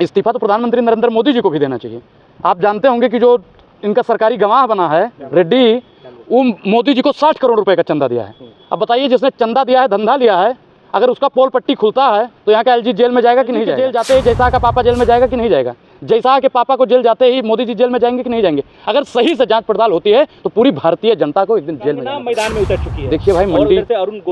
इस्तीफा तो प्रधानमंत्री नरेंद्र मोदी जी को भी देना चाहिए। आप जानते होंगे कि जो इनका सरकारी गवाह बना है रेड्डी, वो मोदी जी को 60 करोड़ रुपए का चंदा दिया है। अब बताइए, जिसने चंदा दिया है, धंधा लिया है, अगर उसका पोल पट्टी खुलता है तो यहाँ का एलजी जेल में जाएगा कि नहीं जाएगा? जेल जाते ही जयशाह का पापा जेल में जाएगा कि नहीं जाएगा? जयशाह के पापा को जेल जाते ही मोदी जी जेल में जाएंगे कि नहीं जाएंगे? अगर सही से जांच पड़ताल होती है तो पूरी भारतीय जनता को एक दिन जेल में मैदान में उतर चुकी है। देखिए भाई,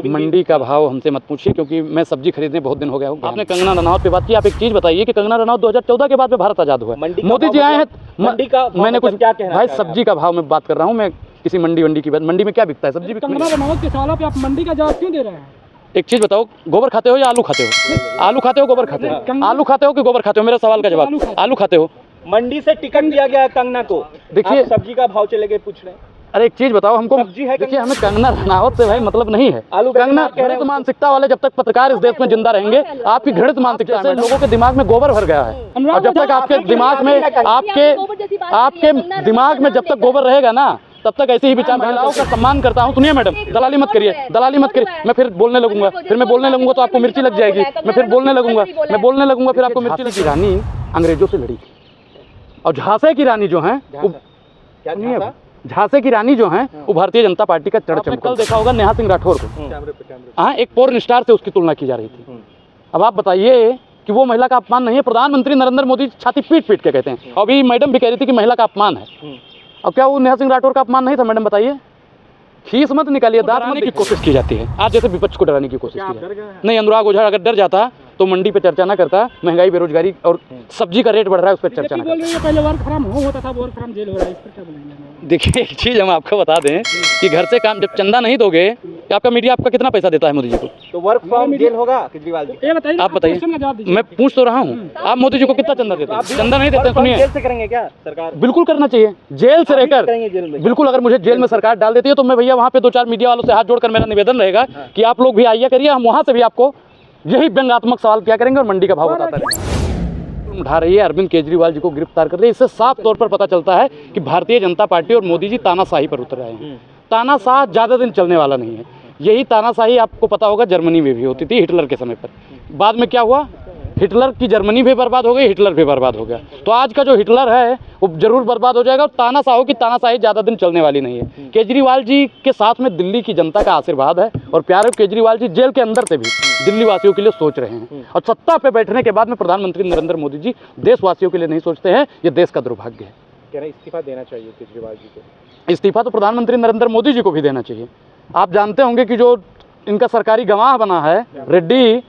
मंडी का भाव हमसे मत पूछिए, क्योंकि मैं सब्जी खरीदने बहुत दिन हो गया हूँ। आपने कंगना रनौत पे बात की, आप एक चीज बताइए कि कंगना रनौत 2014 के बाद में भारत आजाद हुआ, मोदी जी आए हैं, मंडी का मैंने कुछ क्या कहना भाई सब्जी का भाव में बात कर रहा हूँ मैं, किसी मंडी की बात। मंडी में क्या बिकता है? सब्जी। कंगना रनौत के सवालों पे आप मंडी का जवाब क्यों दे रहे हैं? एक चीज बताओ, गोबर खाते हो या आलू खाते हो? आलू खाते हो, गोबर खाते हो? आलू खाते हो कि गोबर खाते हो? मेरा सवाल का जवाब, आलू खाते हो। मंडी से टिकट दिया गया है कंगना को, देखिए सब्जी का भाव चले गए पूछ रहे हैं। अरे एक चीज बताओ हमको, सब्जी है। देखिए हमें कंगना रनौत से भाई मतलब नहीं है। आलू कंगना घृणित मानसिकता वाले जब तक पत्रकार इस देश में जिंदा रहेंगे, आपकी घृणित मानसिकता से लोगों के दिमाग में गोबर भर गया है, और जब तक आपके दिमाग में आपके दिमाग में जब तक गोबर रहेगा ना, तब तक ऐसे ही विचार। महिलाओं का सम्मान करता हूँ। सुनिए मैडम, दलाली मत करिए, दलाली मत करिए। मैं फिर बोलने लगूंगा, तो आपको मिर्ची लग जाएगी। मैं फिर बोलने लगूंगा, फिर आपको मिर्ची लगी। रानी अंग्रेजों से लड़ी, और झांसे की रानी जो है, झांसे की रानी जो है वो भारतीय जनता पार्टी का चढ़। कल देखा होगा नेहा सिंह राठौर को, हाँ, एक पोर्न स्टार से उसकी तुलना की जा रही थी। अब आप बताइए कि वो महिला का अपमान नहीं है? प्रधानमंत्री नरेंद्र मोदी छाती पीट पीट के कहते हैं। अभी मैडम भी कह रही थी कि महिला का अपमान है। अब क्या वो नेहा सिंह राठौर का अपमान नहीं था? मैडम बताइए, खीस मत निकालिए, डराने की कोशिश की जाती है। आज जैसे विपक्ष को डराने की कोशिश की जाती है। नहीं, अनुराग ओझा अगर डर जाता तो मंडी पे चर्चा ना करता, महंगाई, बेरोजगारी और सब्जी का रेट बढ़ रहा है उस पर चर्चा ना करता। पहले वर्क फ्रॉम होम होता था, वर्क फ्रॉम जेल हो रहा है, इस पर क्या बोलेंगे? देखिए एक चीज हम आपको बता दें कि घर से काम जब चंदा नहीं दोगे, आपका मीडिया आपका कितना पैसा देता है मोदी जी को? तो वर्क फ्रॉम जेल होगा केजरीवाल जी? आप बताइए, मैं पूछ तो रहा हूँ, आप मोदी जी को कितना चंदा देते हैं? चंदा नहीं देते। सुनिए, जेल से करेंगे क्या सरकार? बिल्कुल करना चाहिए, जेल से रहकर बिल्कुल। अगर मुझे जेल में सरकार डाल देती है तो मैं भैया वहाँ पे 2-4 मीडिया वालों से हाथ जोड़कर मेरा निवेदन रहेगा कि आप लोग भी आइए करिए, हम वहाँ से भी आपको यही व्यंग्यात्मक सवाल क्या करेंगे और मंडी का भाव बताता रहेगा। उठा रही है, अरविंद केजरीवाल जी को गिरफ्तार कर रही है। इससे साफ तौर पर पता चलता है कि भारतीय जनता पार्टी और मोदी जी तानाशाही पर उतर रहे हैं। तानाशाह ज़्यादा दिन चलने वाला नहीं है। यही तानाशाही आपको पता होगा जर्मनी में भी होती थी हिटलर के समय पर। बाद में क्या हुआ? हिटलर की जर्मनी भी बर्बाद हो गई, हिटलर भी बर्बाद हो गया। तो आज का जो हिटलर है वो जरूर बर्बाद हो जाएगा, और तानाशाहों की तानाशाही ज़्यादा दिन चलने वाली नहीं है। केजरीवाल जी के साथ में दिल्ली की जनता का आशीर्वाद है, और प्यारे केजरीवाल जी जेल के अंदर से भी दिल्ली वासियों के लिए सोच रहे हैं। और सत्ता पे बैठने के बाद में प्रधानमंत्री नरेंद्र मोदी जी देशवासियों के लिए नहीं सोचते हैं। ये देश का दुर्भाग्य है। कह रहे इस्तीफा देना चाहिए केजरीवाल जी को। इस्तीफा तो प्रधानमंत्री नरेंद्र मोदी जी को भी देना चाहिए। आप जानते होंगे कि जो इनका सरकारी गवाह बना है रेड्डी,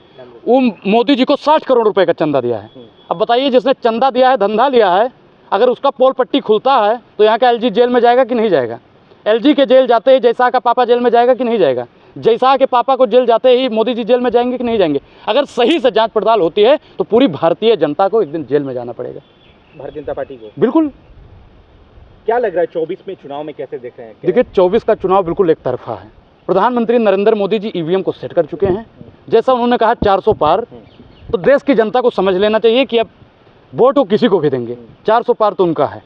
वो मोदी जी को 60 करोड़ रुपए का चंदा दिया है। अब बताइए, जिसने चंदा दिया है, धंधा लिया है, अगर उसका पोल पट्टी खुलता है तो यहाँ का एलजी जेल में जाएगा कि नहीं जाएगा? एलजी के जेल जाते ही जयशाह का पापा जेल में जाएगा कि नहीं जाएगा? जयशाह के पापा को जेल जाते ही मोदी जी जेल में जाएंगे कि नहीं जाएंगे? अगर सही से जांच पड़ताल होती है तो पूरी भारतीय जनता को एक दिन जेल में जाना पड़ेगा। भारतीय जनता पार्टी को बिल्कुल। क्या लग रहा है 24 में चुनाव में कैसे देख रहे हैं? देखिए 24 का चुनाव बिल्कुल एक तरफा है। प्रधानमंत्री नरेंद्र मोदी जी ईवीएम को सेट कर चुके हैं। जैसा उन्होंने कहा 400 पार, तो देश की जनता को समझ लेना चाहिए कि अब वोट वो किसी को भी देंगे, 400 पार तो उनका है।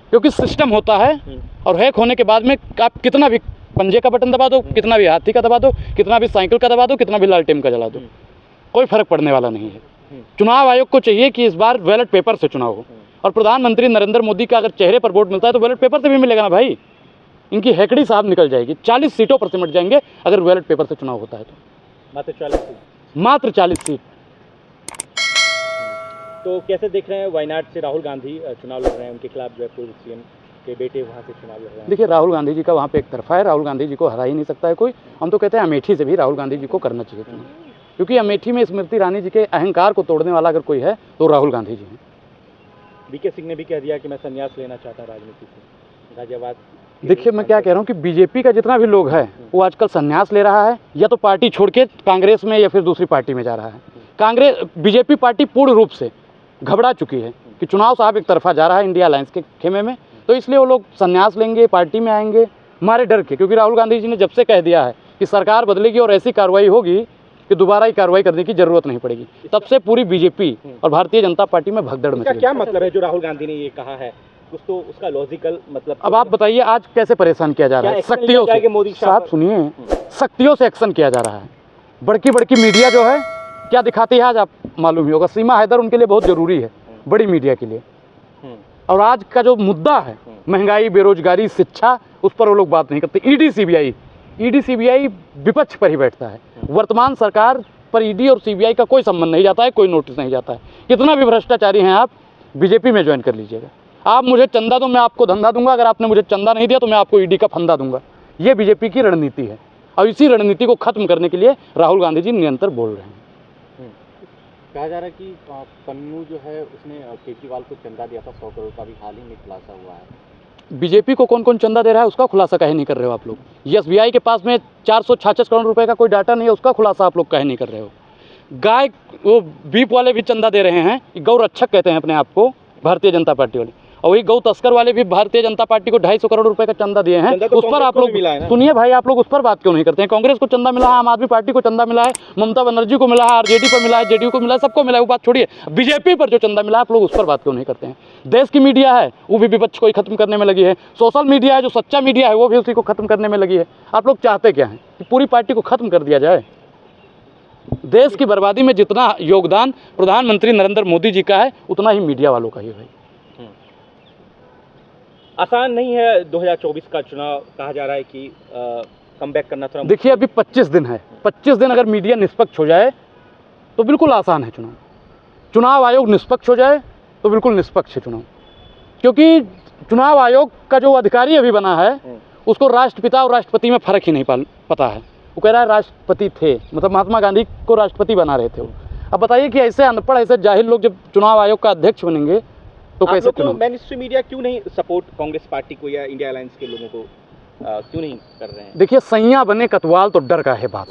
क्योंकि सिस्टम होता है, और हैक होने के बाद में आप कितना भी पंजे का बटन दबा दो, कितना भी हाथी का दबा दो, कितना भी साइकिल का दबा दो, कितना भी लालटेन का जला दो, कोई फर्क पड़ने वाला नहीं है। चुनाव आयोग को चाहिए कि इस बार बैलेट पेपर से चुनाव हो, और प्रधानमंत्री नरेंद्र मोदी का अगर चेहरे पर वोट मिलता है तो बैलेट पेपर से भी मिलेगा ना भाई। इनकी हेकड़ी साहब निकल जाएगी, 40 सीटों पर सिमट जाएंगे अगर बैलेट पेपर से चुनाव होता है तो। मात्र 40 सीट। तो कैसे देख रहे हैं वायनाड से राहुल गांधी चुनाव लड़ रहे हैं, उनके खिलाफ जो है पूर्व सीएम के बेटे वहाँ से चुनाव लड़ रहे हैं? देखिए राहुल गांधी जी का वहाँ पे एक तरफा है, राहुल गांधी जी को हरा ही नहीं सकता है कोई। हम तो कहते हैं अमेठी से भी राहुल गांधी जी को करना चाहिए चुनाव, क्योंकि अमेठी में स्मृति ईरानी जी के अहंकार को तोड़ने वाला अगर कोई है तो राहुल गांधी जी हैं। बीके सिंह ने भी कह दिया कि मैं संन्यास लेना चाहता राजनीति से, गाजियाबाद। देखिए मैं क्या कह रहा हूँ कि बीजेपी का जितना भी लोग है वो आजकल संन्यास ले रहा है, या तो पार्टी छोड़ के कांग्रेस में या फिर दूसरी पार्टी में जा रहा है। बीजेपी पार्टी पूर्ण रूप से घबरा चुकी है कि चुनाव साहब एक तरफा जा रहा है इंडिया अलायंस के खेमे में, तो इसलिए वो लोग संन्यास लेंगे, पार्टी में आएंगे हमारे डर के। क्योंकि राहुल गांधी जी ने जब से कह दिया है कि सरकार बदलेगी और ऐसी कार्रवाई होगी कि दोबारा ही कार्रवाई करने की जरूरत नहीं पड़ेगी, तब से पूरी बीजेपी और भारतीय जनता पार्टी में भगदड़ मची है। क्या मतलब है जो राहुल गांधी ने ये कहा है, कुछ तो उसका लॉजिकल मतलब? अब आप बताइए आज कैसे परेशान किया जा रहा है? शक्तियों से, मोदी साहब सुनिए, शक्तियों से एक्शन किया जा रहा है। बड़की बड़की मीडिया जो है क्या दिखाती है आज आप मालूम ही होगा, सीमा हैदर उनके लिए बहुत ज़रूरी है, बड़ी मीडिया के लिए। और आज का जो मुद्दा है महंगाई, बेरोजगारी, शिक्षा, उस पर वो लोग बात नहीं करते। ईडी सीबीआई विपक्ष पर ही बैठता है। वर्तमान सरकार पर ईडी और सीबीआई का कोई संबंध नहीं जाता है, कोई नोटिस नहीं जाता है। कितना भी भ्रष्टाचारी हैं आप, बीजेपी में ज्वाइन कर लीजिएगा। आप मुझे चंदा दो, मैं आपको धंधा दूंगा, अगर आपने मुझे चंदा नहीं दिया तो मैं आपको ईडी का फंदा दूंगा। ये बीजेपी की रणनीति है और इसी रणनीति को खत्म करने के लिए राहुल गांधी जी निरंतर बोल रहे हैं। कहा जा रहा है कि पन्नू जो है उसने केजरीवाल को चंदा दिया था 100 करोड़ का, भी हाल ही में खुलासा हुआ है। बीजेपी को कौन कौन चंदा दे रहा है उसका खुलासा काहे नहीं कर रहे हो आप लोग। एसबीआई के पास में 466 करोड़ रुपए का कोई डाटा नहीं है, उसका खुलासा आप लोग काहे नहीं कर रहे हो। गाय, वो बीप वाले भी चंदा दे रहे हैं, गौ रक्षक कहते हैं अपने आप को भारतीय जनता पार्टी वाले, और वही गौ तस्कर वाले भी भारतीय जनता पार्टी को 250 करोड़ रुपए का चंदा दिए हैं। उस पर आप लोग सुनिए भाई, आप लोग उस पर बात क्यों नहीं करते हैं। कांग्रेस को चंदा मिला है, आम आदमी पार्टी को चंदा मिला है, ममता बनर्जी को मिला है, आरजेडी को मिला है, जेडीयू को मिला है, सबको मिला है, वो बात छोड़िए। बीजेपी पर जो चंदा मिला है आप लोग उस पर बात क्यों नहीं करते हैं। देश की मीडिया है वो भी विपक्ष को ही खत्म करने में लगी है। सोशल मीडिया है जो सच्चा मीडिया है वो भी उसी को खत्म करने में लगी है। आप लोग चाहते क्या हैं कि पूरी पार्टी को खत्म कर दिया जाए। देश की बर्बादी में जितना योगदान प्रधानमंत्री नरेंद्र मोदी जी का है उतना ही मीडिया वालों का ही है भाई। आसान नहीं है 2024 का चुनाव, कहा जा रहा है कि कमबैक करना थोड़ा। देखिए अभी 25 दिन है, 25 दिन अगर मीडिया निष्पक्ष हो जाए तो बिल्कुल आसान है चुनाव। चुनाव आयोग निष्पक्ष हो जाए तो बिल्कुल निष्पक्ष है चुनाव, क्योंकि चुनाव आयोग का जो अधिकारी अभी बना है उसको राष्ट्रपिता और राष्ट्रपति में फ़र्क ही नहीं पता है। वो कह रहा है राष्ट्रपति थे, मतलब महात्मा गांधी को राष्ट्रपति बना रहे थे वो। अब बताइए कि ऐसे अनपढ़, ऐसे जाहिल लोग जब चुनाव आयोग का अध्यक्ष बनेंगे तो कैसे चुनाव। मेनस्ट्रीम मीडिया क्यों नहीं सपोर्ट कांग्रेस पार्टी को या इंडिया अलायंस के लोगों को क्यों नहीं कर रहे हैं। देखिए सैया बने कतवाल तो डर का है बात।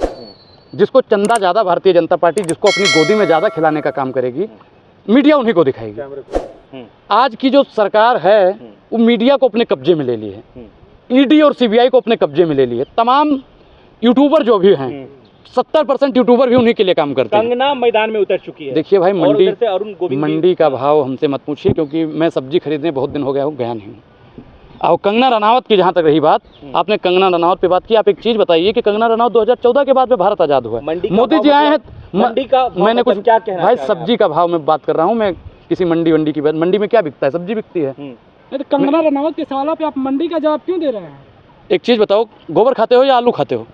जिसको चंदा ज़्यादा भारतीय जनता पार्टी, जिसको अपनी गोदी में ज़्यादा खिलाने का काम करेगी, मीडिया उन्हीं को दिखाएगी। आज की जो सरकार है वो मीडिया को अपने कब्जे में ले ली है, ईडी और सीबीआई को अपने कब्जे में ले ली है। तमाम यूट्यूबर जो भी हैं 70% यूट्यूबर भी उन्हीं के लिए काम करते हैं। कंगना मैदान में उतर चुकी है। देखिए भाई मंडी मंडी का भाव हमसे मत पूछिए, क्योंकि मैं सब्जी खरीदने बहुत दिन हो गया हूँ, गया नहीं हूँ। और कंगना रनावत की जहाँ तक रही बात, आपने कंगना रनावत पे बात की, आप एक चीज़ बताइए कि कंगना रनावत 2014 के बाद में भारत आज़ाद हुआ, मोदी जी आए हैं। मंडी का मैंने कुछ क्या कहना भाई सब्जी का भाव में बात कर रहा हूँ मैं, किसी मंडी की बात। मंडी में क्या बिकता है, सब्जी बिकती है। तो कंगना रनावत के सवालों पे आप मंडी का जवाब क्यों दे रहे हैं। एक चीज़ बताओ, गोबर खाते हो या आलू खाते हो।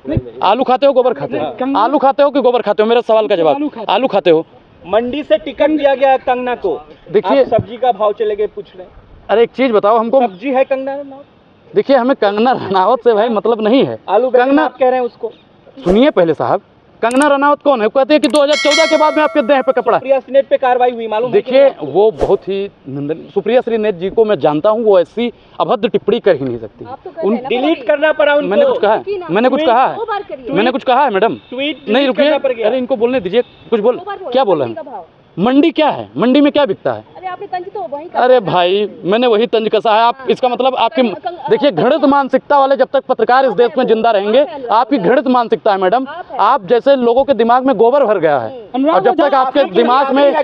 आलू खाते हो, गोबर खाते हो। आलू खाते हो कि गोबर खाते हो, मेरे सवाल का जवाब। आलू खाते हो। मंडी से टिकट दिया गया है कंगना को, देखिए सब्जी का भाव चले गए पूछ रहे हैं। अरे एक चीज़ बताओ हमको, सब्जी है कंगना रनावत। देखिए हमें कंगना रनावत से भाई मतलब नहीं है। आलू कंगना आप कह रहे हैं उसको, सुनिए पहले साहब, कंगना रनावत कौन है। कहते हैं कि 2014 के बाद में आपके देह पे कपड़ा। सुप्रिया सीनेट पे कार्रवाई हुई, मालूम है। देखिए वो बहुत ही निंदनीय, सुप्रिया श्रीनेत जी को मैं जानता हूँ, वो ऐसी अभद्र टिप्पणी कर ही नहीं सकती। उन डिलीट करना पड़ा उनको। मैंने कुछ कहा है, मैंने कुछ कहा है, मैंने कुछ कहा है मैडम। ट्वीट नहीं रुकिए, अरे इनको बोलने दीजिए, कुछ बोल। क्या बोल रहे हैं। मंडी क्या है, मंडी में क्या बिकता है। अरे आपने तंज तो वही अरे भाई मैंने वही तंज कसा है। आप इसका मतलब आपकी देखिए घृणित मानसिकता वाले जब तक पत्रकार इस देश में जिंदा रहेंगे, आपकी घृणित मानसिकता है मैडम। आप जैसे लोगों के दिमाग में गोबर भर गया है, और जब तक आपके दिमाग में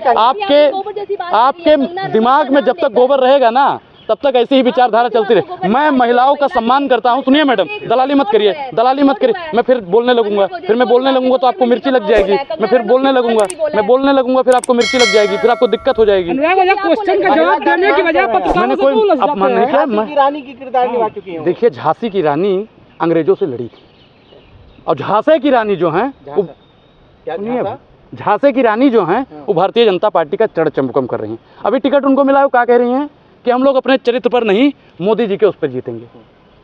आपके दिमाग में जब तक गोबर रहेगा ना, तब तक ऐसी ही विचारधारा चलती रहे। मैं महिलाओं का सम्मान करता हूं। सुनिए मैडम, दलाली मत करिए, दलाली मत करिए। मैं फिर बोलने लगूंगा, फिर मैं बोलने लगूंगा तो आपको मिर्ची लग जाएगी। मैं फिर बोलने लगूंगा, मैं बोलने लगूंगा फिर आपको मिर्ची लग जाएगी, फिर आपको दिक्कत हो जाएगी। क्वेश्चन का जवाब देने की बजाय मैंने कोई अपमान नहीं किया। रानी की किरदार निभा चुकी है। देखिए झांसी की रानी अंग्रेजों से लड़ी थी, और झांसे की रानी जो है झांसे की रानी जो है वो भारतीय जनता पार्टी का चढ़ चमकम कर रही हैं। अभी टिकट उनको मिला है, वो क्या कह रही हैं कि हम लोग अपने चरित्र पर नहीं मोदी जी के उस पर जीतेंगे।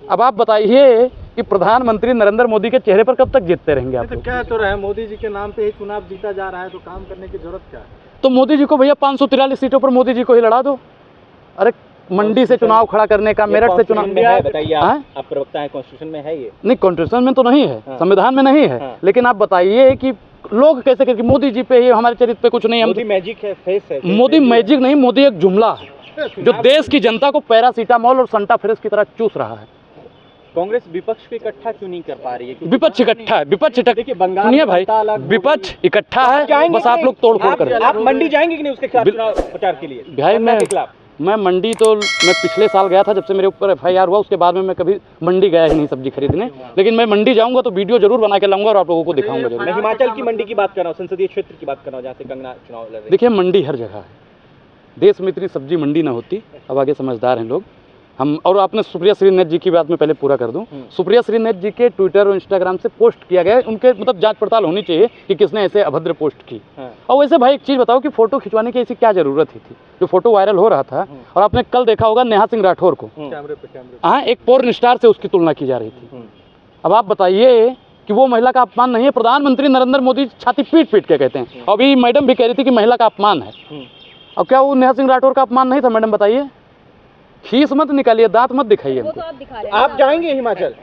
अब आप बताइए कि प्रधानमंत्री नरेंद्र मोदी के चेहरे पर कब तक जीतते रहेंगे आप लोग। क्या तो रहा है, मोदी जी के नाम पे ही चुनाव जीता जा रहा है, तो काम करने की जरूरत क्या है। तो मोदी जी को भैया 543 सीटों पर मोदी जी को ही लड़ा दो। अरे मंडी से चुनाव खड़ा करने का, मेरठ से चुनाव में है, बताइए आप प्रवक्ता है, कॉन्स्टिट्यूशन में है ये। नहीं, कॉन्स्टिट्यूशन में तो नहीं है, संविधान में नहीं है। लेकिन आप बताइए कि लोग कैसे करके मोदी जी पे ही, हमारे चरित्र पे कुछ नहीं है। मोदी मैजिक है, फेस है। मोदी मैजिक नहीं, मोदी एक जुमला है जो देश की जनता को पैरासीटामोल और संटाफेरस की तरह चूस रहा है। कांग्रेस विपक्ष को इकट्ठा क्यों नहीं कर पा रही है। विपक्ष इकट्ठा है, विपक्ष सुनिए भाई, विपक्ष इकट्ठा है, बस आप लोग तोड़ फोड़ कर। आप मंडी जाएंगे कि नहीं उसके खिलाफ चुनाव प्रचार के लिए। भाई मैं मंडी तो मैं पिछले साल गया था, जब से मेरे ऊपर FIR हुआ उसके बाद में मैं कभी मंडी गया ही नहीं सब्जी खरीदने, लेकिन मैं मंडी जाऊंगा तो वीडियो जरूर बना के लाऊंगा और आप लोगों को दिखाऊंगा जरूर। मैं हिमाचल की मंडी की बात कर रहा हूँ, संसदीय क्षेत्र की बात कर रहा हूँ, जहाँ से कंगना चुनाव लड़ रही है। देखिए मंडी हर जगह है, देश में इतनी सब्जी मंडी ना होती। अब आगे समझदार हैं लोग हम। और आपने सुप्रिया श्रीनेत जी की बात में पहले पूरा कर दूं, सुप्रिया श्रीनेत जी के ट्विटर और इंस्टाग्राम से पोस्ट किया गया है, उनके मतलब जांच पड़ताल होनी चाहिए कि किसने ऐसे अभद्र पोस्ट की। और वैसे भाई एक चीज़ बताओ कि फ़ोटो खिंचवाने की ऐसी क्या ज़रूरत ही थी? जो फोटो वायरल हो रहा था, और आपने कल देखा होगा नेहा सिंह राठौर को, हाँ, एक पोर्न स्टार से उसकी तुलना की जा रही थी। अब आप बताइए कि वो महिला का अपमान नहीं है? प्रधानमंत्री नरेंद्र मोदी छाती पीट पीट के कहते हैं। अभी मैडम भी कह रही थी कि महिला का अपमान है। अब क्या वो नेहा सिंह राठौर का अपमान नहीं था? मैडम बताइए, खीस मत निकालिए, दांत मत दिखाइए हमको। आप जाएंगे हिमाचल?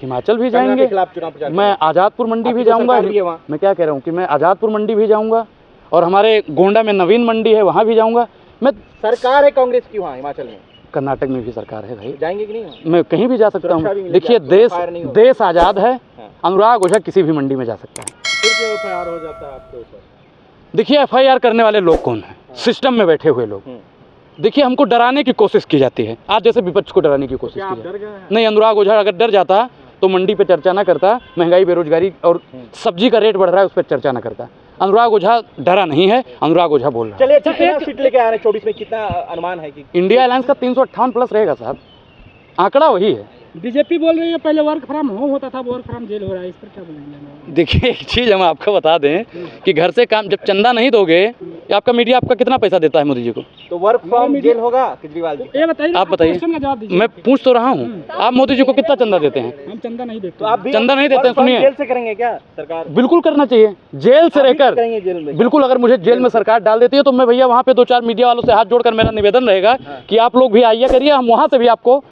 हिमाचल भी जाएंगे, मैं आज़ादपुर मंडी भी जाऊंगा। मैं क्या कह रहा हूँ कि मैं आज़ादपुर मंडी भी जाऊंगा, और हमारे गोंडा में नवीन मंडी है वहाँ भी जाऊंगा। मैं सरकार है कांग्रेस की वहाँ हिमाचल में, कर्नाटक में भी सरकार है भाई, जाएंगे कि नहीं? मैं कहीं भी जा सकता हूँ। देखिए देश आज़ाद है, अनुराग ओझा किसी भी मंडी में जा सकता है। फिर क्यों FIR हो जाता है आपके ऊपर? देखिए FIR करने वाले लोग कौन हैं? सिस्टम में बैठे हुए लोग। देखिए हमको डराने की कोशिश की जाती है, आज जैसे विपक्ष को डराने की कोशिश की जाती है। नहीं, अनुराग ओझा अगर डर जाता तो मंडी पे चर्चा ना करता, महंगाई बेरोजगारी और सब्जी का रेट बढ़ रहा है उस पर चर्चा ना करता। अनुराग ओझा डरा नहीं है, अनुराग ओझा बोल रहा है। चलिए, कितना सीट लेके आ रहे हैं 24 में? कितना अनुमान है कि इंडिया अलायंस का 358 प्लस रहेगा साहब, आंकड़ा वही है। बीजेपी बोल रही है पहले वर्क फ्रॉम होम होता था, वर्क फ्रॉम जेल हो रहा है, इस पर क्या बोलेंगे? देखिए एक चीज़ हम आपको बता दें कि घर से काम जब चंदा नहीं दोगे, ये आपका मीडिया आपका कितना पैसा देता है मोदी जी को? तो वर्क फ्रॉम जेल होगा केजरीवाल जी? ये बताइए, आप बताइए, क्वेश्चन का जवाब दीजिए। मैं पूछ तो रहा हूँ, आप मोदी जी को कितना चंदा देते हैं? हम चंदा नहीं देते। तो आप भी चंदा नहीं देते हैं, सुनिए। जेल से करेंगे क्या सरकार? बिल्कुल करना चाहिए, जेल से रहकर करेंगे जेल में? बिल्कुल। अगर मुझे जेल में सरकार डाल देती है तो मैं भैया वहाँ पे 2-4 मीडिया वालों से हाथ जोड़कर मेरा निवेदन रहेगा कि आप लोग भी आइए करिए, हम वहाँ से भी आपको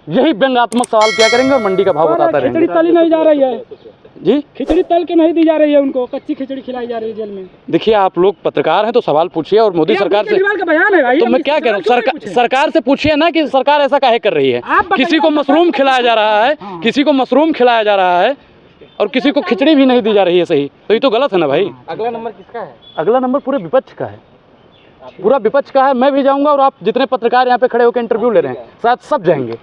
यही व्यंग्यात्मक सवाल किया करेंगे और मंडी का भाव बताते रहेंगे। खिचड़ी तली नहीं जा रही है जी, खिचड़ी तल के नहीं दी जा रही है, उनको कच्ची खिचड़ी खिलाई जा रही है जेल में। देखिए आप लोग पत्रकार हैं तो सवाल पूछिए, और मोदी सरकार से केजरीवाल का बयान है भाई, तो मैं क्या कह रहा हूँ, सरकार से पूछिए ना कि सरकार ऐसा काहे कर रही है। किसी को मशरूम खिलाया जा रहा है, किसी को मशरूम खिलाया जा रहा है और किसी को खिचड़ी भी नहीं दी जा रही है, सही? तो ये तो गलत है ना भाई। अगला नंबर किसका है? अगला नंबर पूरे विपक्ष का है, पूरा विपक्ष का है। मैं भी जाऊंगा और आप जितने पत्रकार यहाँ पे खड़े होकर इंटरव्यू ले रहे हैं शायद सब जाएंगे।